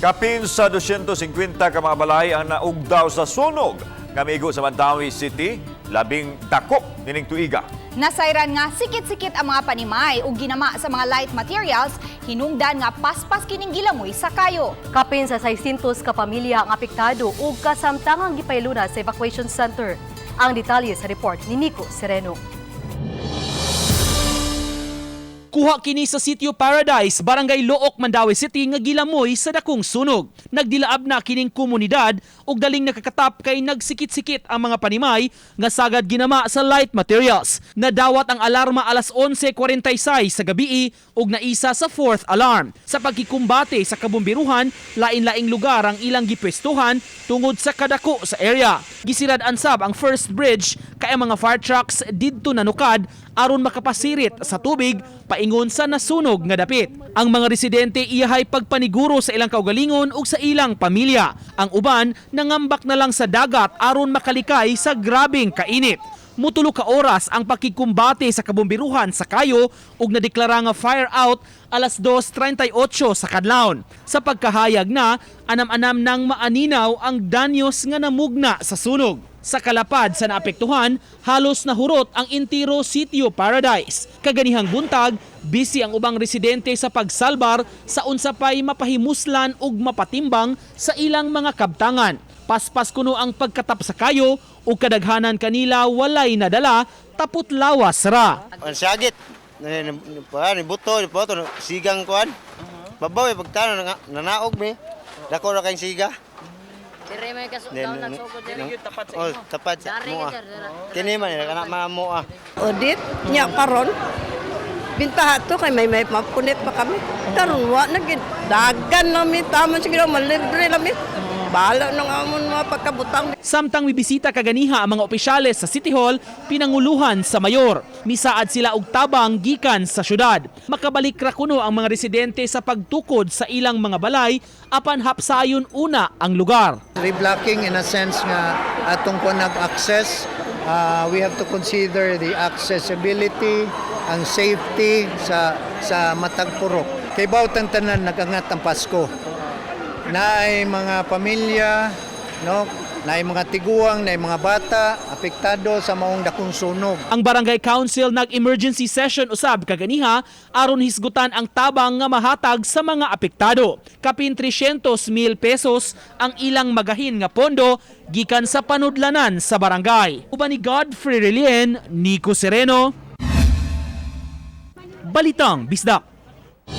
Kapin sa 250 ka mga balay ang naugdaw sa sunog nga migo sa Mandawi City, labing dako nining tuiga. Nasayran nga sikit-sikit ang mga panimay ug ginama sa mga light materials, hinungdan nga paspas kining gilamoy sa kayo. Kapin sa 600 ka pamilya ang apektado ug kasamtangang gipayluna sa evacuation center. Ang detalye sa report ni Nico Sereno. Kuha kini sa Sitio Paradise, Barangay Look, Mandawi City nga gilamoy sa dakong sunog. Nagdilaab na kining komunidad ug daling nakakatap kay nagsikit-sikit ang mga panimay nga sagad ginama sa light materials. Nadawat ang alarma alas 11:46 sa gabi ug naisa sa 4th alarm. Sa pagkikumbate sa kabombiruhan, lain-laing lugar ang ilang gipwestuhan tungod sa kadako sa area. Gisirad-an sab ang first bridge kay ang mga fire trucks didto nanukad aron makapasirit sa tubig paingon sa nasunog nga dapit. Ang mga residente iyahay pagpaniguro sa ilang kaugalingon ug sa ilang pamilya. Ang uban nangambak na lang sa dagat aron makalikay sa grabing kainit. Mutulo ka oras ang pakikumbate sa kabombiruhan sa kayo ug nadeklara nga fire out alas 2:38 sa kadlawon. Sa pagkahayag na, anam-anam nang maaninaw ang danyos nga namugna sa sunog. Sa kalapad sa naapektuhan, halos nahurot ang entero Sitio Paradise. Kaganihang buntag, busy ang ubang residente sa pagsalbar sa unsa pay mapahimuslan ug mapatimbang sa ilang mga kabtangan. Paspas kuno ang pagkatap sa kayo ug kadaghanan kanila walay nadala tapot lawas ra. Ang sagit, ni buto, sigang kuan. Babaw pagtano nanaog mi. Dako ra kay siga. Dire may kasugdaw na sugod dire. Tapat sa mo. Kini man kana mamo ah. Audit nya karon. Bintaha to kay may mapunit pa kami. Karon wa nagid dagan nami tamo siguro malidre lami. Bala nang amon mga pagkabutang. Samtang mibisita kaganiha ang mga opisyales sa City Hall, pinanguluhan sa mayor. Misaad sila og tabang gikan sa syudad. Makabalik ra kuno ang mga residente sa pagtukod sa ilang mga balay apan hapsayon una ang lugar. Reblocking in a sense nga atong ko nag-access, we have to consider the accessibility, ang safety sa matag purok. Kay bawtang tanan nagangat ang Pasko. Naay mga pamilya, no? Naay mga tiguang, naay mga bata apektado sa maong dakong sunog. Ang Barangay Council nag-emergency session usab kaganiha aron hisgutan ang tabang nga mahatag sa mga apektado. Kapin 300,000 pesos ang ilang magahin nga pondo gikan sa panudlanan sa barangay. Uban ni Godfrey Relien, Nico Sereno, Balitang Bisdak.